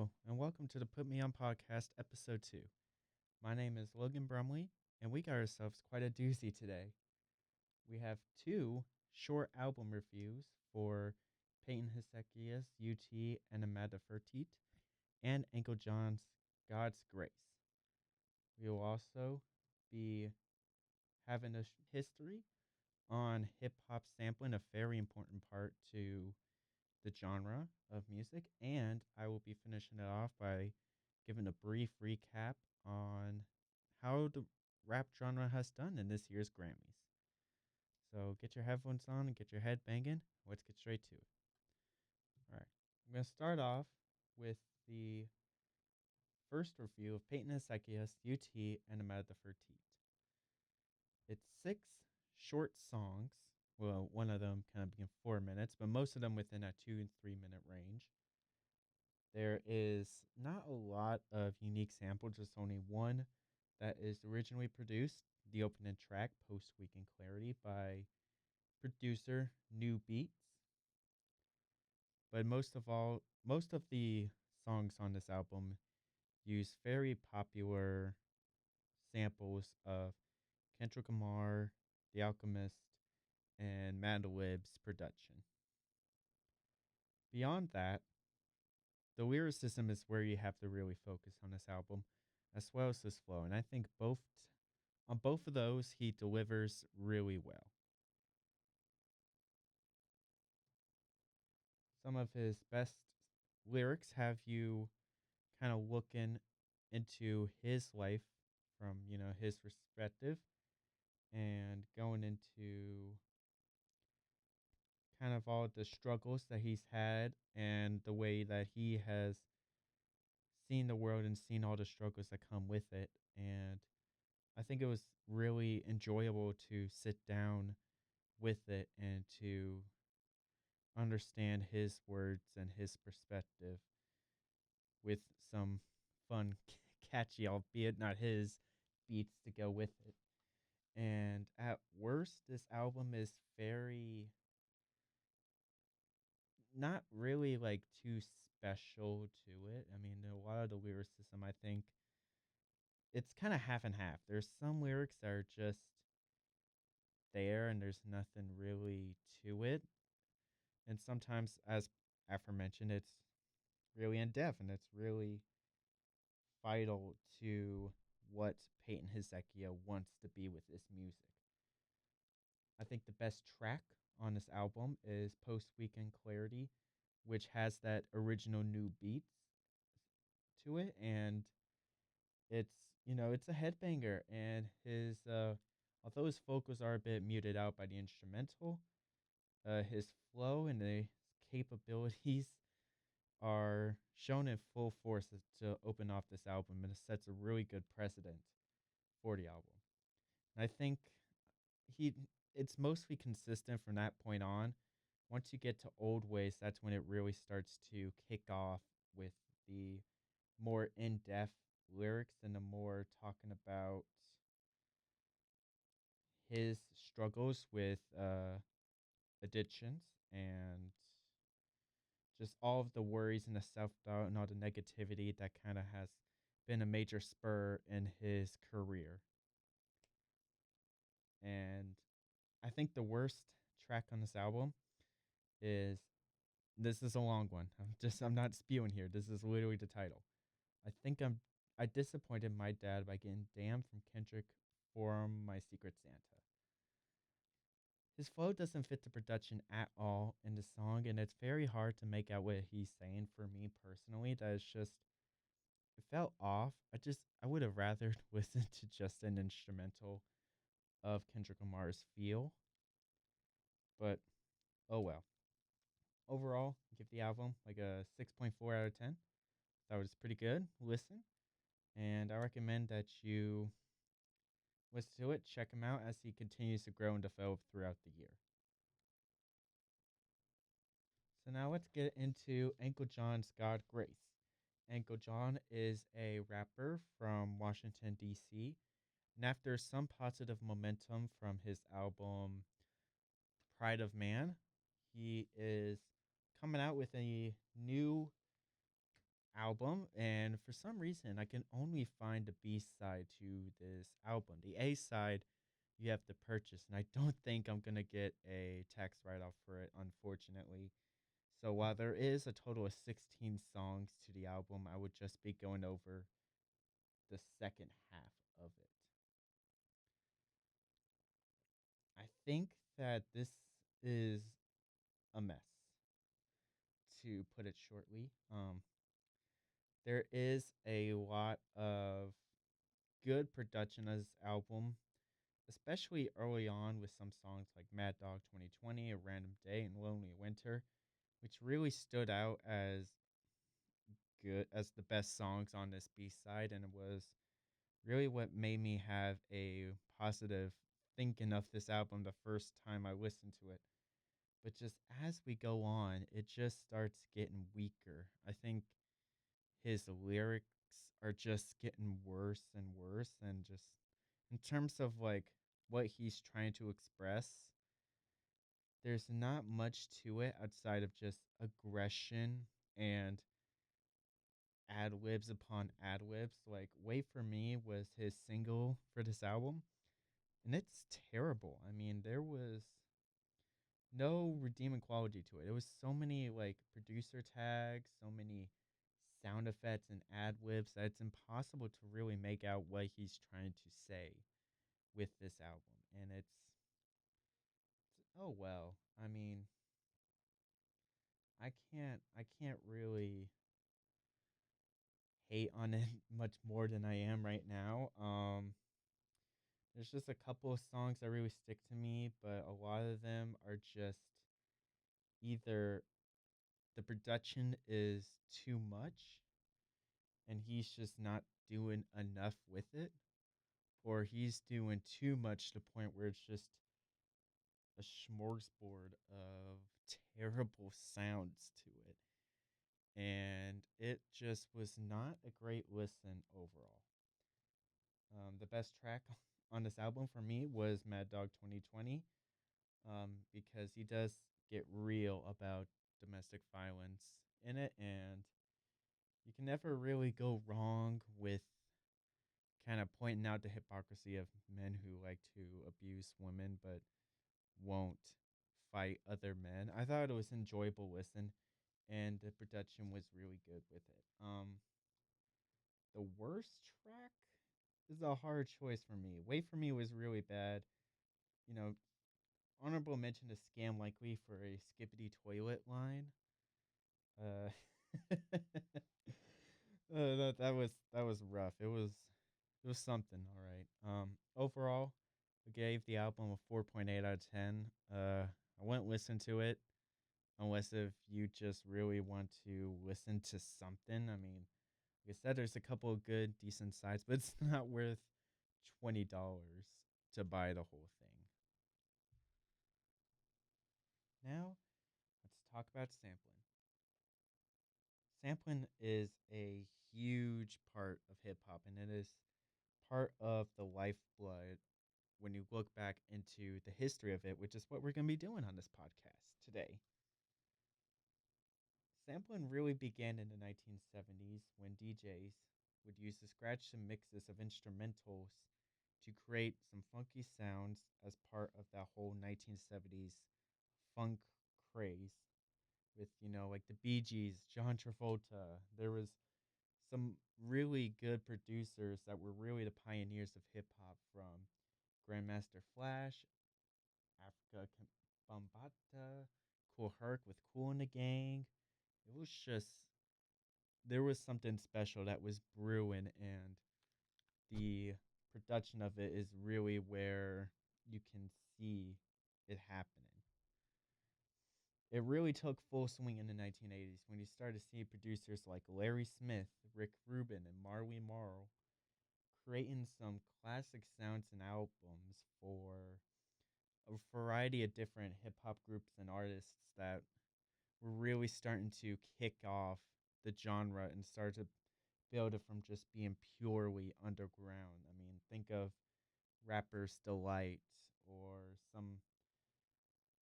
Hello, and welcome to the Put Me On Podcast, Episode 2. My name is Logan Brumley, and we got ourselves quite a doozy today. We have two short album reviews for Peyton Hezekiah's UT and Amanda Fertit, and ANHKLEJohns' God's Grace. We will also be having a history on hip hop sampling, a very important part to the genre of music, and I will be finishing it off by giving a brief recap on how the rap genre has done in this year's Grammys. So get your headphones on and get your head banging. Let's get straight to it. All right, I'm going to start off with the first review of Peyton Hezekiah's UT and Amanda Fertit. It's 6 short songs. Well, one of them kind of being 4 minutes, but most of them within that 2 and 3 minute range. There is not a lot of unique samples, just only one that is originally produced, the opening track, Post Weekend Clarity, by producer New Beats. But most of the songs on this album use very popular samples of Kendrick Lamar, The Alchemist, and Madlib's production. Beyond that, the lyricism is where you have to really focus on this album, as well as his flow. And I think on both of those, he delivers really well. Some of his best lyrics have you kind of looking into his life from, his perspective and going into kind of all the struggles that he's had and the way that he has seen the world and seen all the struggles that come with it. And I think it was really enjoyable to sit down with it and to understand his words and his perspective with some fun, catchy, albeit not his, beats to go with it. And at worst, this album is very, not really like too special to it. I mean, a lot of the lyricism, I think, it's kind of half and half. There's some lyrics that are just there and there's nothing really to it. And sometimes, as aforementioned, it's really in depth and it's really vital to what Peyton Hezekiah wants to be with this music. I think the best track on this album is Post Weekend Clarity, which has that original new beats to it, and it's a headbanger. And his although his vocals are a bit muted out by the instrumental, his flow and the capabilities are shown in full force to open off this album, and it sets a really good precedent for the album. And I think he it's mostly consistent from that point on. Once you get to Old Ways, that's when it really starts to kick off with the more in-depth lyrics and the more talking about his struggles with addictions and just all of the worries and the self-doubt and all the negativity that kind of has been a major spur in his career. And I think the worst track on this album is this is a long one. I'm not spewing here. This is literally the title. I disappointed my dad by getting Damn from Kendrick for My Secret Santa. His flow doesn't fit the production at all in the song, and it's very hard to make out what he's saying for me personally. That is just, it felt off. I would have rather listened to just an instrumental of Kendrick Lamar's Feel. But, oh well. Overall, give the album like a 6.4 out of 10. That was pretty good. Listen. And I recommend that you listen to it, check him out as he continues to grow and develop throughout the year. So now let's get into ANHKLEJohns' God Grace. ANHKLEJohn is a rapper from Washington, D.C. And after some positive momentum from his album Pride of Man, he is coming out with a new album, and for some reason, I can only find the B side to this album. The A side, you have to purchase, and I don't think I'm gonna get a tax write off for it, unfortunately. So while there is a total of 16 songs to the album, I would just be going over the second half of it. I think that this is a mess, to put it shortly. There is a lot of good production on this album, especially early on with some songs like Mad Dog 2020, A Random Day, and Lonely Winter, which really stood out as good as the best songs on this B side, and it was really what made me have a positive thinking of this album the first time I listened to it. But just as we go on, it just starts getting weaker. I think his lyrics are just getting worse and worse, and just in terms of like what he's trying to express, there's not much to it outside of just aggression and ad libs upon ad libs. Like Wait For Me was his single for this album, and it's terrible. I mean, there was no redeeming quality to it. It was so many like producer tags, so many sound effects and ad libs that it's impossible to really make out what he's trying to say with this album. And oh well. I mean, I can't really hate on it much more than I am right now. There's just a couple of songs that really stick to me, but a lot of them are just either the production is too much and he's just not doing enough with it, or he's doing too much to the point where it's just a smorgasbord of terrible sounds to it. And it just was not a great listen overall. The best track on this album for me was Mad Dog 2020, because he does get real about domestic violence in it, and you can never really go wrong with kind of pointing out the hypocrisy of men who like to abuse women but won't fight other men. I thought it was enjoyable listen, and the production was really good with it. The worst track is a hard choice for me. Wait For Me was really bad. You know, honorable mention to Scam Likely for a skippity toilet line. Uh, that was rough. It was something, all right. Overall, I gave the album a 4.8 out of 10. I wouldn't listen to it unless if you just really want to listen to something. I mean, like I said, there's a couple of good, decent sides, but it's not worth $20 to buy the whole thing. Now, let's talk about sampling. Sampling is a huge part of hip hop, and it is part of the lifeblood when you look back into the history of it, which is what we're going to be doing on this podcast today. Sampling really began in the 1970s when DJs would use the scratch and mixes of instrumentals to create some funky sounds as part of that whole 1970s funk craze with, like the Bee Gees, John Travolta. There was some really good producers that were really the pioneers of hip hop, from Grandmaster Flash, Africa Bambata, Cool Herc with Cool in the Gang. It was just, there was something special that was brewing, and the production of it is really where you can see it happening. It really took full swing in the 1980s when you started to see producers like Larry Smith, Rick Rubin, and Marley Marl creating some classic sounds and albums for a variety of different hip hop groups and artists that were really starting to kick off the genre and start to build it from just being purely underground. I mean, think of Rapper's Delight, or some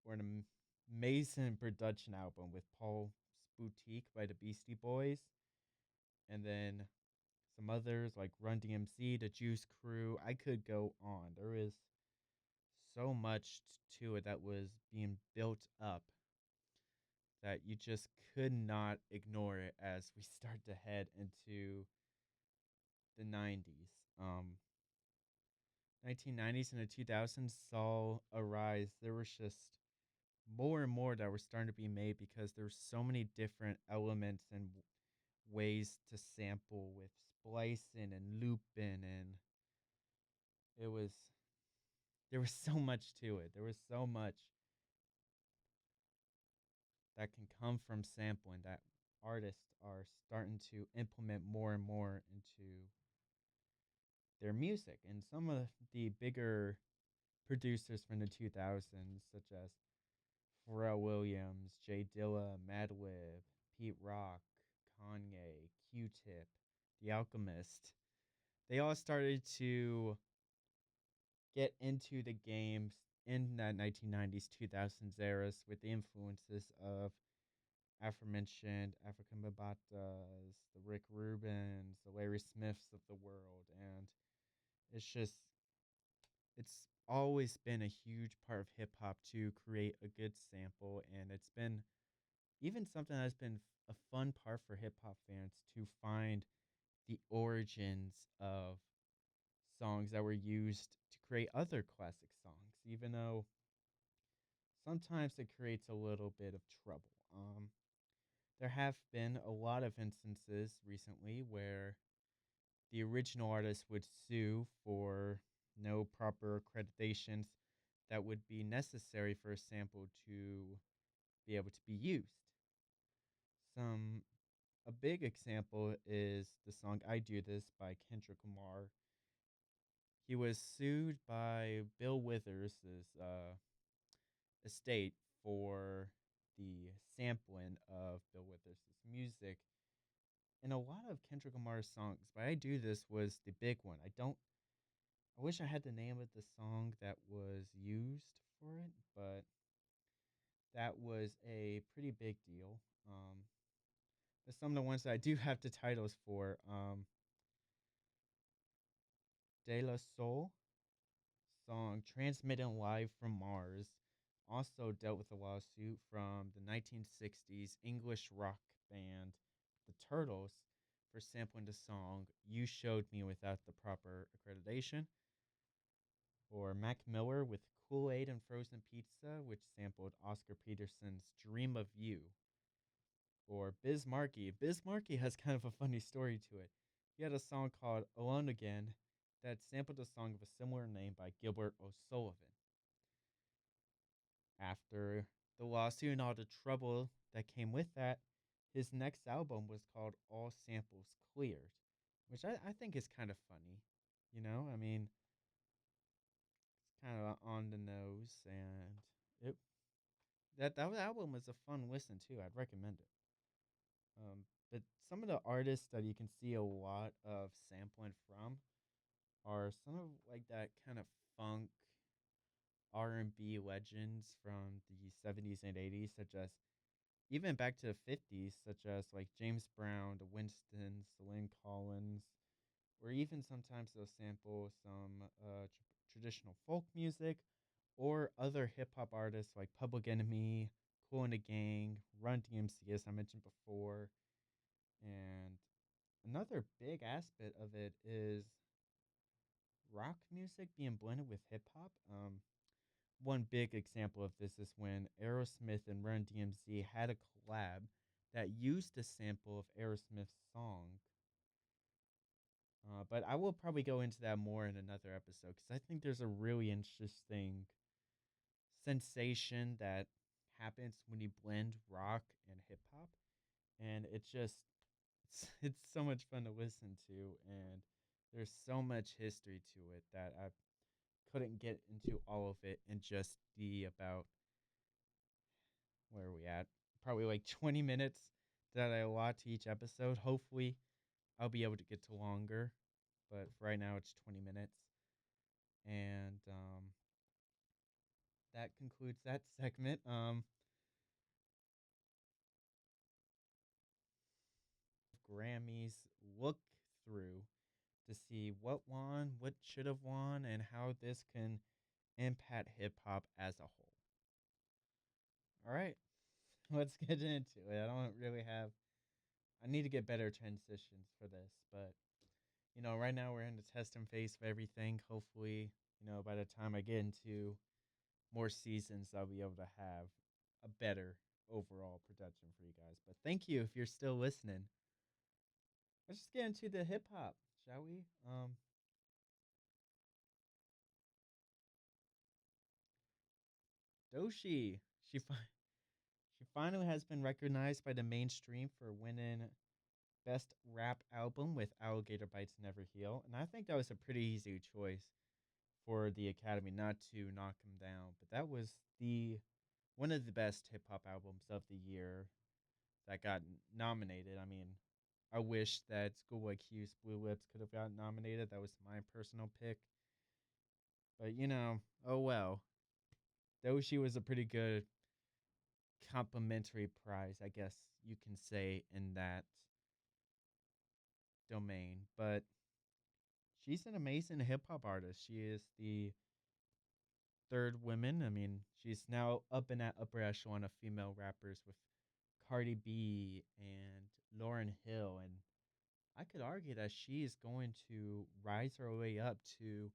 or an amazing production album with Paul's Boutique by the Beastie Boys. and then some others like Run DMC, the Juice Crew. I could go on. There is so much to it that was being built up that you just could not ignore it as we start to head into the 90s. 1990s and the 2000s saw a rise. There was just more and more that were starting to be made because there's so many different elements and ways to sample with splicing and looping, and it was there was so much to it. There was so much that can come from sampling that artists are starting to implement more and more into their music. And some of the bigger producers from the 2000s, such as Pharrell Williams, Jay Dilla, Madlib, Pete Rock, Kanye, Q-Tip, The Alchemist, they all started to get into the games in that 1990s, 2000s eras with the influences of aforementioned African Babatas, the Rick Rubins, the Larry Smiths of the world. And it's just, it's always been a huge part of hip hop to create a good sample. And it's been even something that's been a fun part for hip hop fans to find the origins of songs that were used to create other classic songs, even though sometimes it creates a little bit of trouble. There have been a lot of instances recently where the original artist would sue for no proper accreditations that would be necessary for a sample to be able to be used. Some A big example is the song "I Do This" by Kendrick Lamar. He was sued by Bill Withers' estate for the sampling of Bill Withers' music in a lot of Kendrick Lamar's songs. But "I Do This" was the big one. I wish I had the name of the song that was used for it, but that was a pretty big deal. But some of the ones that I do have the titles for, De La Soul song "Transmitting Live from Mars" also dealt with a lawsuit from the 1960s English rock band The Turtles for sampling the song "You Showed Me" without the proper accreditation. Or Mac Miller with Kool-Aid and Frozen Pizza, which sampled Oscar Peterson's "Dream of You." Or Biz Markie. Biz Markie has kind of a funny story to it. He had a song called "Alone Again" that sampled a song of a similar name by Gilbert O'Sullivan. After the lawsuit and all the trouble that came with that, his next album was called "All Samples Cleared," which I think is kind of funny. You know, I mean, it's kind of on the nose, and it that album was a fun listen too. I'd recommend it. But some of the artists that you can see a lot of sampling from are some of like that kind of funk R&B legends from the 70s and 80s, such as even back to the 50s, such as like James Brown, the Winstons, the Lynn Collins, or even sometimes they'll sample some traditional folk music or other hip hop artists like Public Enemy, Kool and the Gang, Run DMC, as I mentioned before. And another big aspect of it is rock music being blended with hip hop. One big example of this is when Aerosmith and Run DMC had a collab that used a sample of Aerosmith's song. But I will probably go into that more in another episode because I think there's a really interesting sensation that happens when you blend rock and hip hop, and it's so much fun to listen to, and there's so much history to it that I couldn't get into all of it in just the about where are we at? Probably like 20 minutes that I allot to each episode. Hopefully, I'll be able to get to longer, but for right now, it's 20 minutes. And that concludes that segment. Of Grammys look through to see what won, what should have won, and how this can impact hip hop as a whole. All right, let's get into it. I don't really have, I need to get better transitions for this, but right now we're in the testing phase of everything. Hopefully, by the time I get into more seasons, I'll be able to have a better overall production for you guys. But thank you if you're still listening. Let's just get into the hip hop, shall we? Doshi, she fi- she finally has been recognized by the mainstream for winning Best Rap Album with Alligator Bites Never Heal, and I think that was a pretty easy choice for the Academy not to knock him down. But that was the one of the best hip hop albums of the year that got nominated. I mean, I wish that Schoolboy Q's Blue Lips could have gotten nominated. That was my personal pick. But oh well. Doshi was a pretty good complimentary prize, I guess you can say, in that domain. But she's an amazing hip hop artist. She is the third woman. I mean, she's now up in that upper echelon of female rappers with Cardi B and Lauryn Hill. And I could argue that she is going to rise her way up to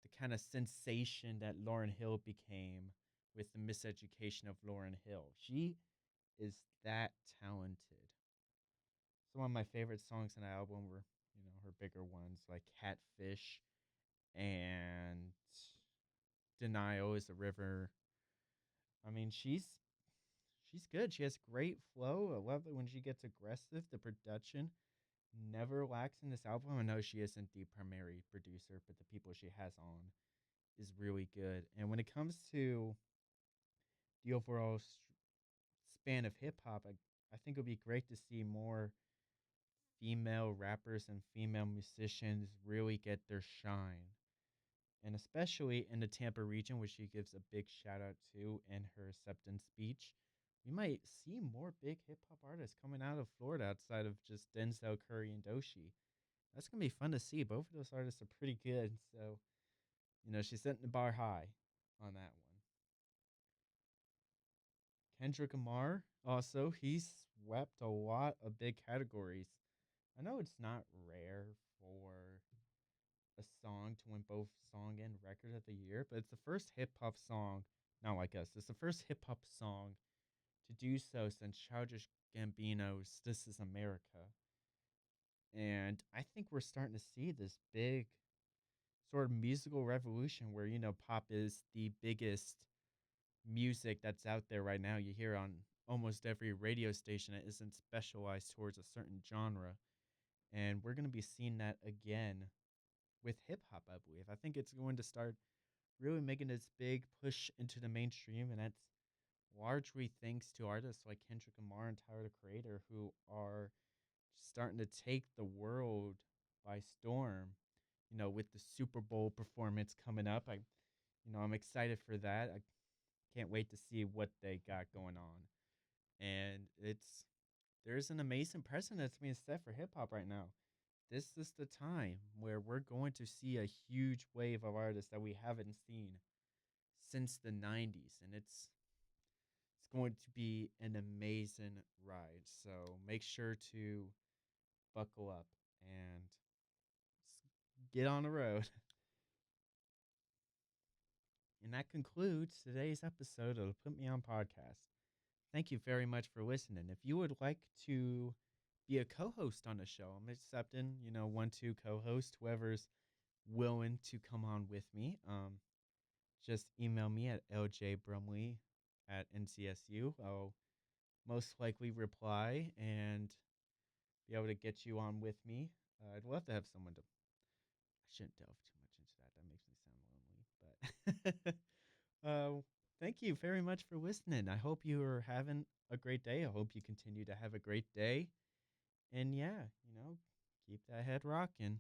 the kind of sensation that Lauryn Hill became with the miseducation of Lauryn Hill. She is that talented. Some of my favorite songs on the album were, her bigger ones like Catfish and Denial is a River. I mean, she's good. She has great flow. I love it when she gets aggressive. The production never lacks in this album. I know she isn't the primary producer, but the people she has on is really good. And when it comes to the overall span of hip hop, I think it would be great to see more female rappers and female musicians really get their shine. And especially in the Tampa region, which she gives a big shout out to in her acceptance speech, we might see more big hip hop artists coming out of Florida outside of just Denzel Curry and Doshi. That's going to be fun to see. Both of those artists are pretty good. So, she's setting the bar high on that one. Kendrick Lamar, also, he swept a lot of big categories. I know it's not rare for a song to win both song and record of the year, but it's the first hip hop song, not like us, it's the first hip hop song to do so since Childish Gambino's This Is America. And I think we're starting to see this big sort of musical revolution where, pop is the biggest music that's out there right now. You hear on almost every radio station that isn't specialized towards a certain genre. And we're going to be seeing that again with hip hop, I believe. I think it's going to start really making this big push into the mainstream, and that's largely thanks to artists like Kendrick Lamar and Tyler the Creator, who are starting to take the world by storm. With the Super Bowl performance coming up, I'm excited for that. I can't wait to see what they got going on, and there's an amazing precedent that's being set for hip hop right now. This is the time where we're going to see a huge wave of artists that we haven't seen since the 90s, and it's going to be an amazing ride. So make sure to buckle up and get on the road. And that concludes today's episode of the Put Me On podcast. Thank you very much for listening. If you would like to be a co-host on the show, I'm accepting, 1-2 co-host, whoever's willing to come on with me. Just email me at ljbrumley@ncsu. I'll most likely reply and be able to get you on with me. I'd love to have someone to. I shouldn't delve too much into that. That makes me sound lonely. But thank you very much for listening. I hope you are having a great day. I hope you continue to have a great day. And yeah, keep that head rocking.